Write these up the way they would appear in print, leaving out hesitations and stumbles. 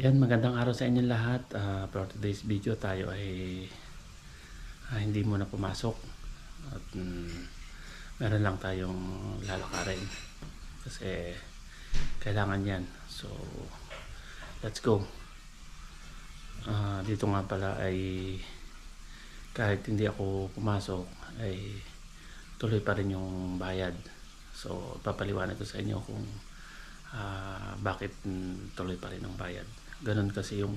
Ayan, magandang araw sa inyo lahat. For today's video tayo ay hindi muna pumasok at meron lang tayong lalakarin kasi kailangan yan. So let's go. Dito nga pala ay kahit hindi ako pumasok ay tuloy pa rin yung bayad. So papaliwanag ko sa inyo kung bakit tuloy pa rin ang bayad. Ganun kasi yung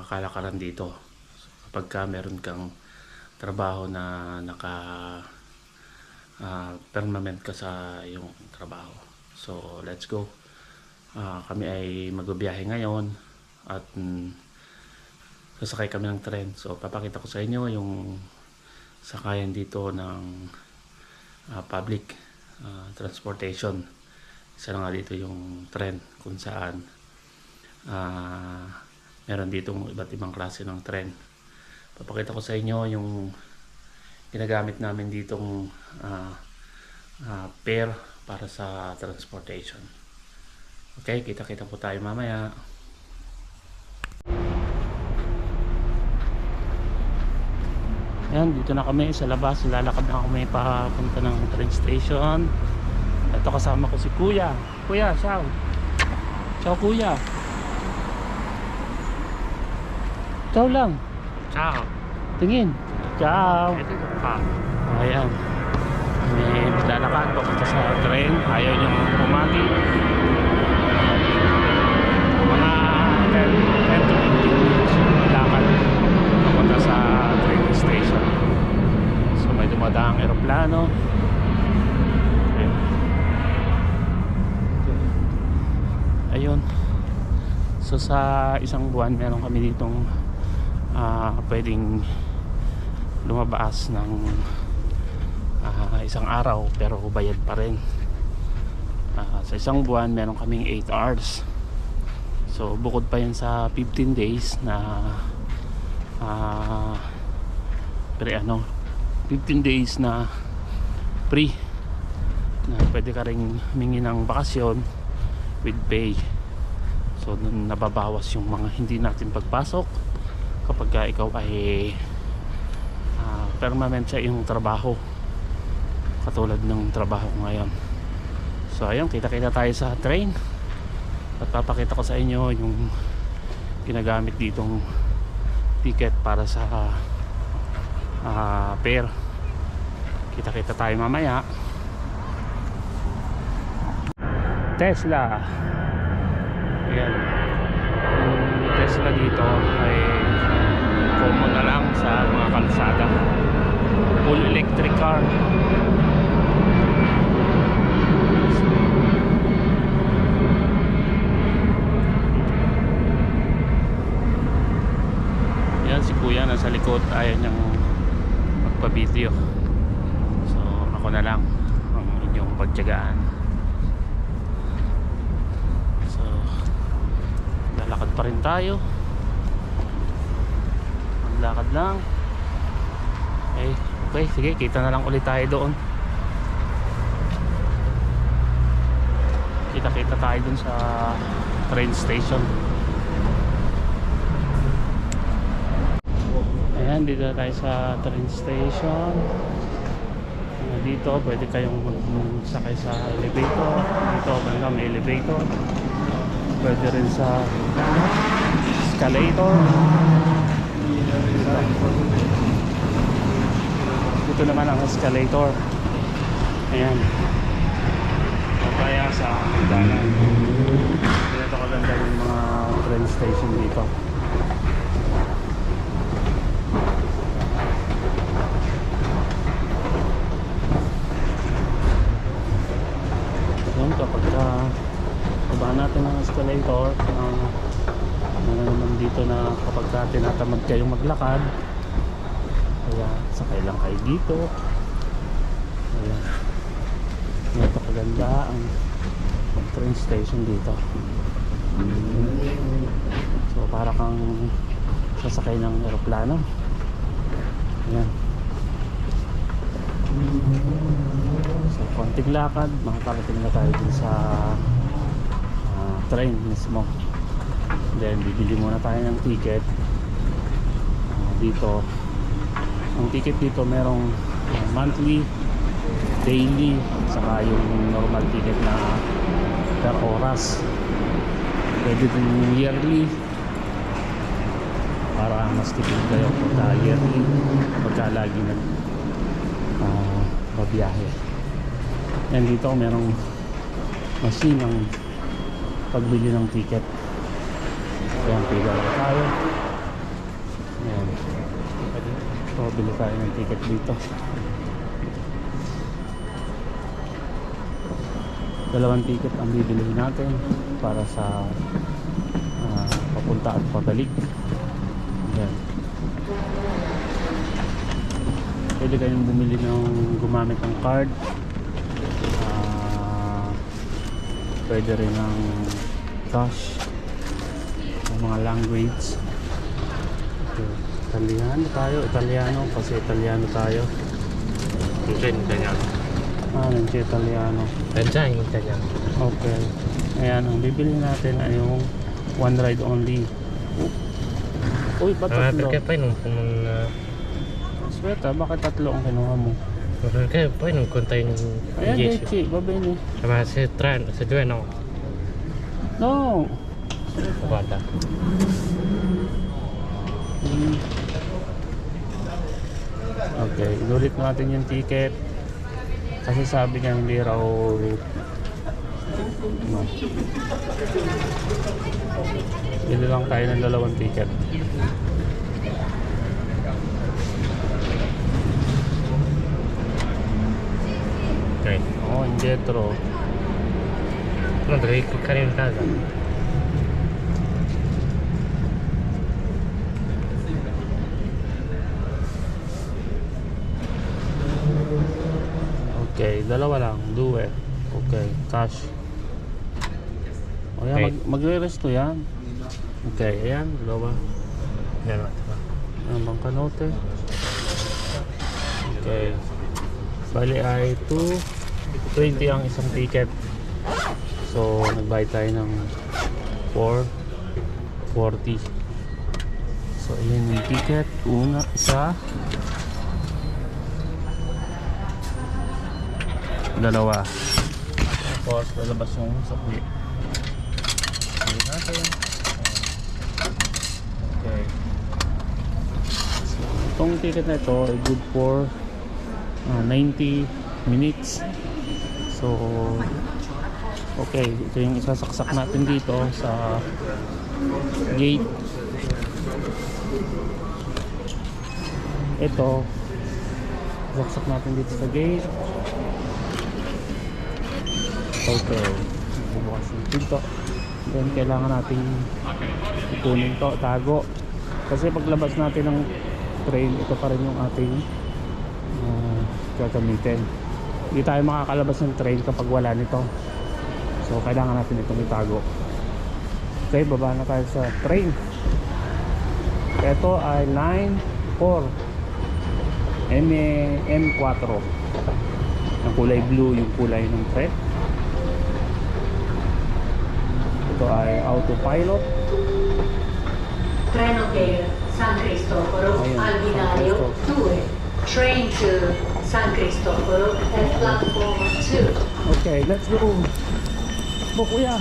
kalakaran dito. So, kapag ka meron kang trabaho na naka permanent ka sa yung trabaho. So let's go. Kami ay magbibiyahe ngayon at sasakay kami ng tren. So papakita ko sa inyo yung sakayan dito ng public transportation. Isa na nga dito yung tren kung saan meron ditong iba't ibang klase ng tren. Papakita ko sa inyo yung ginagamit namin ditong fare para sa transportation. Okay, kita-kita po tayo mamaya. Ayan, dito na kami sa labas. Lalakad na kami papunta ng train station. Ito kasama ko si Kuya. Kuya, ciao. Ciao, Kuya. Ciao lang. Ciao. Tingin. Ciao. Ito yung pa. Ayan. May maglalakad papunta sa train. Ayaw niyong umagi. Mga 10 to 15 minutes yung lakad papunta sa train station. So may dumadaang aeroplano. Ayun. So sa isang buwan meron kami ditong pwedeng lumabas ng isang araw pero bayad pa rin. Sa isang buwan meron kaming 8 hours. So bukod pa yan sa 15 days na 15 days na free na pwede ka ring humingi ng bakasyon with pay. So nababawas yung mga hindi natin pagpasok kapag ikaw ay permanent sa iyong trabaho, katulad ng trabaho ko ngayon. So ayun, kita-kita tayo sa train at papakita ko sa inyo yung ginagamit ditong ticket para sa fare. Kita-kita tayo mamaya. Tesla. Ayan. Yung Tesla dito ay common na lang sa mga kalsada. Full electric car. Ayan si Kuya nasa likod, ayaw niyang magpa-video. So ako na lang ang inyong pagtiyagaan. Lakad pa rin tayo. Maglakad lang. Okay, sige, kita na lang ulit tayo doon. Kita-kita tayo doon sa train station. Ayan, dito tayo sa train station. Dito pwede kayong magsakay sa elevator. Dito may elevator. Pwede rin sa escalator. Dito naman ang escalator. Ayan. Kaya sa hagdanan. Dito kaganda yung mga train station dito. Ayan, kapag baba natin ang escalator, naman dito na kapag tinatamad kayong maglakad, kaya sakay lang kayo dito. Ayan, ito kaganda ang train station dito. So para kang sasakay ng aeroplano. Ayan. So konting lakad, makakarating na tayo din sa train mismo. Then bibili muna tayo ng ticket. Dito ang ticket dito merong monthly, daily, saka yung normal ticket na per oras. Pwede din yearly para mas tipid kayo pagka yearly, pagka lagi nag babiyahe. Yan, dito merong machine ng pagbili ng ticket. Ayan, pila lang tayo. Ayan, so bili tayo ng ticket dito. Dalawang ticket ang bibilihin natin para sa papunta at pabalik. Ayan. Pwede kayong bumili ng gumamit ng card. Pwede rin ng cash. Ang mga language. Okay. Italiano kasi Italiano tayo. Italiano. Nandiyan Italiano. Nandiyan Italiano. Okay. Ayan, ang bibili natin ay yung one ride only. Uy, ba't tatlo? Perché poi non Sweta, bakit tatlo ang kinuha mo? perché poi non conta in Ayan, 10. Dechi, babay. Ma se 3, se 2 no. No! Guarda. Okay, inulit natin yung ticket. Kasi sabi niya hindi raw no. Bili lang tayo ng dalawang ticket. Ok. Oh, indietro. No, devi cliccare in casa. Okay, dalawa lang, due. Okay, cash. O yan, Okay. magre-resto yan. Okay, ayan, dalawa. Yan. Ang bangkanote. Okay. Bali ay 220 ang isang ticket. So, nagbayad tayo ng 440. So, ayan yung ticket. Una, isa. Dalawa. Tapos, lalabas yung sakli. Bili natin. Okay. So, itong ticket na ito ay good for 90 minutes. So, okay, ito yung isasaksak natin dito sa gate. Ito, saksak natin dito sa gate. Okay, bubukas yung pinto. Then kailangan natin ipunin to, tago. Kasi paglabas natin ng train, ito pa rin yung ating gagamitin. Hindi tayo makakalabas ng train kapag wala nito. So kailangan natin itong itago. Okay, baba na tayo sa train. Ito ay line 4 M4. Ang kulay blue yung kulay ng train. Ito ay autopilot. Treno per San Cristoforo al binario 2. Train to San Cristoforo at platform 2. Okay, let's go. Kuya.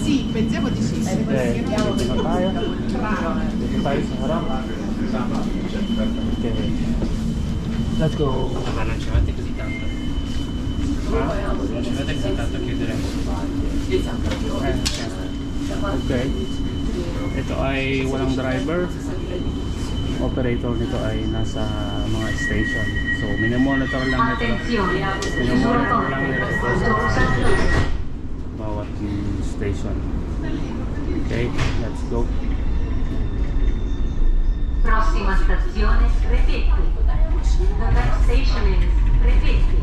Sì, pensiamo di sì. Okay, dito na tayo. Dito tayo sa harap. Okay. Let's go. Ma non ci mette così tanto. Non ci mette così tanto a chiudere. Okay. Ito ay walang driver. Operator nito ay nasa mga station. So, minomonitor lang nito. Attenzione, Minomonitor lang nito sa bawat station. Okay, let's go. Prossima stazione Repetti. The next station is Repetti.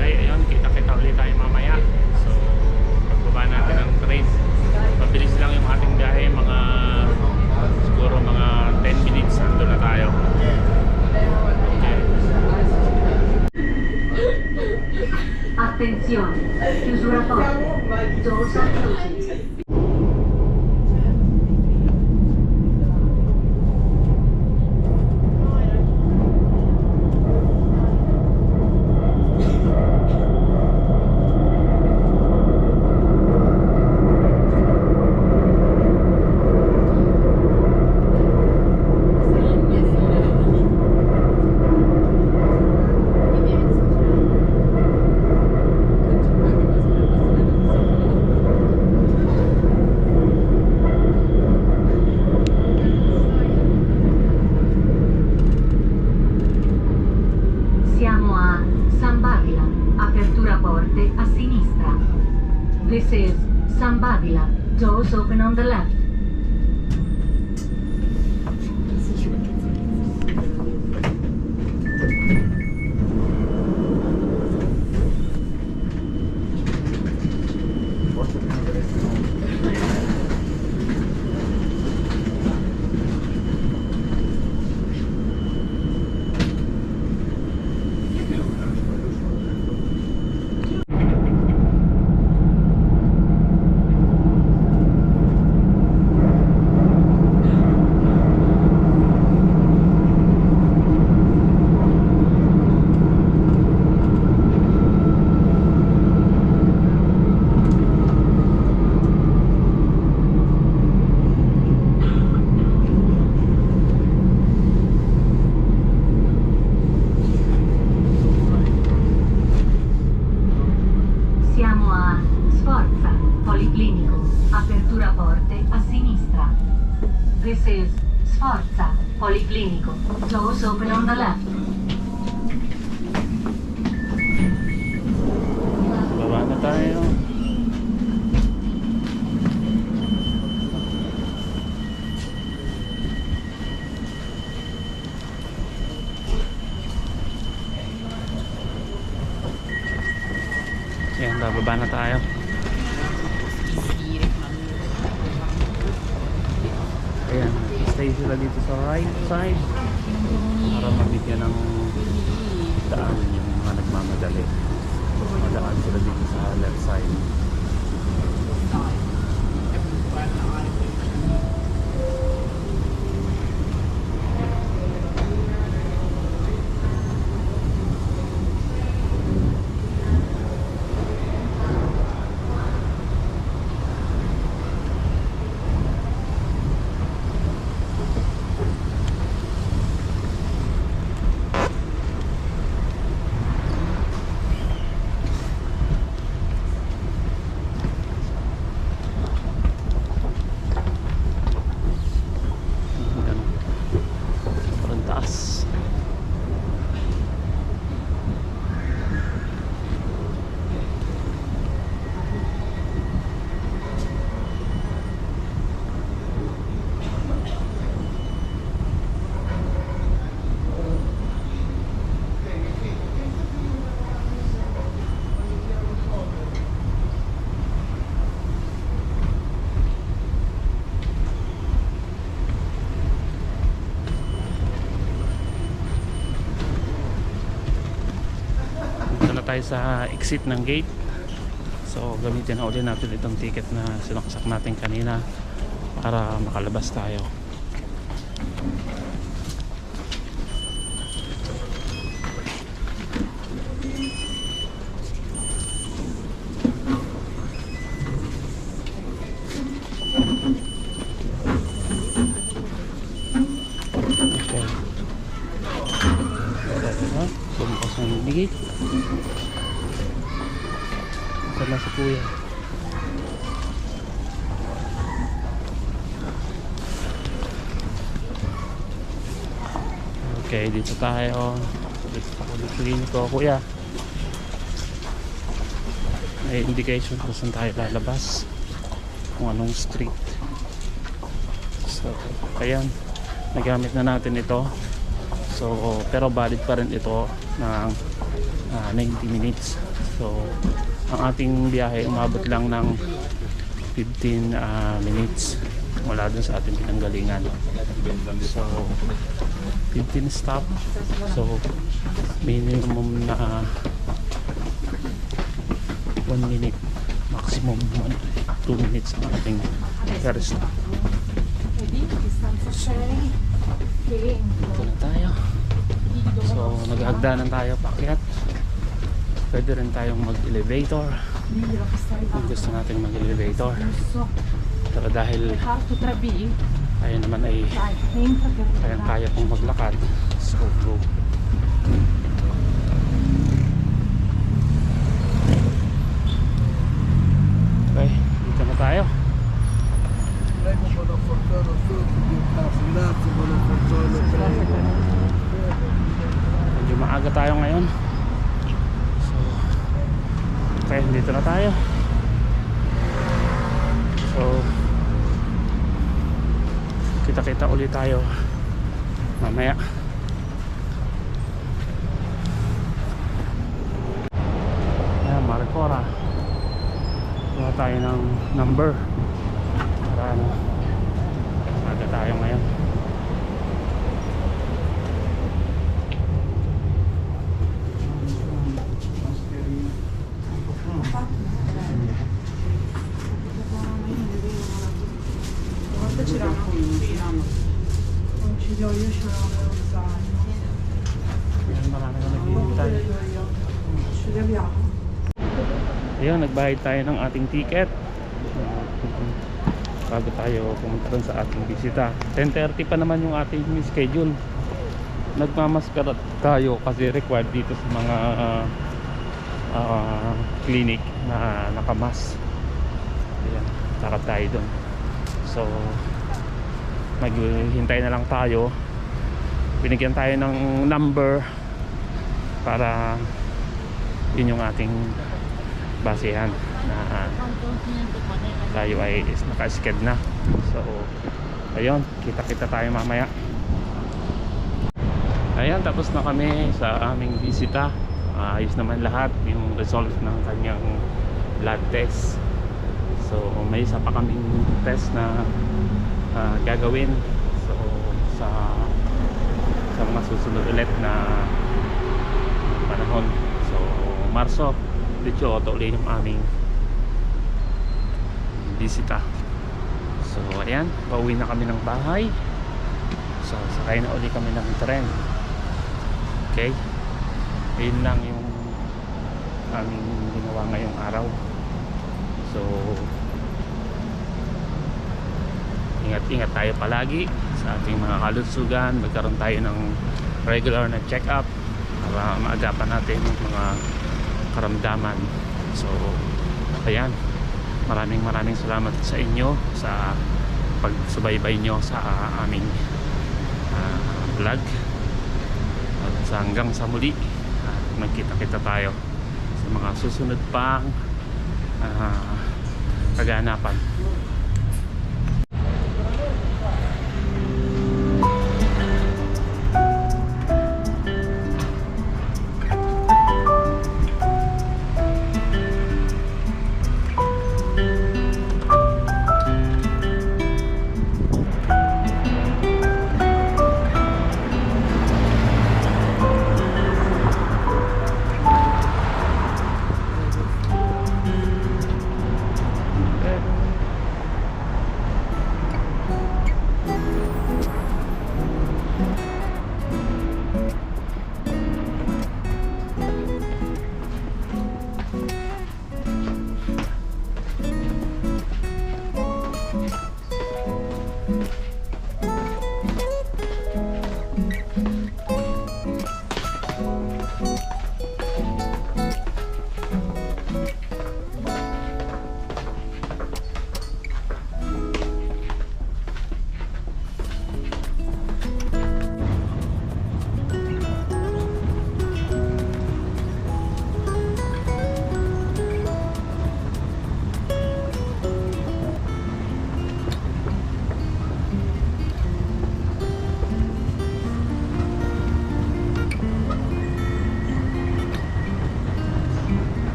Okay, ayun, kita-kita ulit tayo mamaya. So, pagbaba natin ng train. Mabilis lang yung ating biyahe, siguro mga 10 minutes ando na tayo. Okay. Avila. Doors open on the left. Siamo a Sforza, Policlinico. Apertura porte a sinistra. This is Sforza, Policlinico. Doors open on the left. Baba na tayo. Ayan, bababa na tayo. Ayan, stay sila dito sa right side para mabigyan ng daan yung mga nagmamadali. Madaan sila dito sa left side. Parang taas. Dito na tayo sa exit ng gate. So gamitin na ulit natin itong ticket na sinaksak natin kanina para makalabas tayo. Okay. Bumukas ang gate. Sana si kuya. Okay, dito tayo. Dito sa Policlinico, kuya. May indication kung saan tayo lalabas, kung anong street. So, ayan, nagamit na natin ito. So, pero valid pa rin ito ng 90 minutes. So, ang ating biyahe umabot lang ng 15 minutes mula dun sa ating pinanggalingan. So, 15 stop. So, minimum na 1 minute, maximum 2 minutes ang ating first stop. Dito na tayo. So naghagdanan tayo paakyat. Pwede rin tayong mag-elevator kung gusto natin mag-elevator. Pero dahil tayo naman ay kaya pong maglakad, so go. Okay, dito na tayo. Prego, buona fortuna a tutti, grazie, buona fortuna, prego. Medyo maaga tayo ngayon. So, okay, dito na tayo. Kita-kita ulit tayo mamaya. Ayan, Maricora. Kuha tayo ng number para ano, aga tayo ngayon. Quanto c'erano? Non ci do, io ce l'ho nello zaino. Ayan, marami na naghihintay. Ce li abbiamo? Ayun, nagbayad tayo ng ating ticket bago tayo pumunta dun sa ating bisita. 10:30 pa naman yung ating schedule. Nagmamaskara tayo kasi required dito sa mga clinic na nakamas. Ayan, takot tayo dun. So maghihintay na lang tayo. Binigyan tayo ng number para yun yung ating basehan na tayo ay naka-sked na. So ayun, kita-kita tayo mamaya. Ayan, tapos na kami sa aming bisita. Ayos naman lahat yung result ng kanyang blood test. So may isa pa kaming test na gagawin. So sa mga susunod ulit na panahon. So Marso 18 ulit yung aming bisita. So ayan, pauwi na kami ng bahay. So sakay na ulit kami ng tren. Okay, yun lang yung aming ginawa ngayong araw. So ingat-ingat tayo palagi sa ating mga kalusugan. Magkaroon tayo ng regular na check-up para maagapan natin yung mga karamdaman. So ayan, maraming salamat sa inyo sa pagsubaybay nyo sa aming vlog. At hanggang sa muli, magkita-kita tayo sa mga susunod pang kaganapan.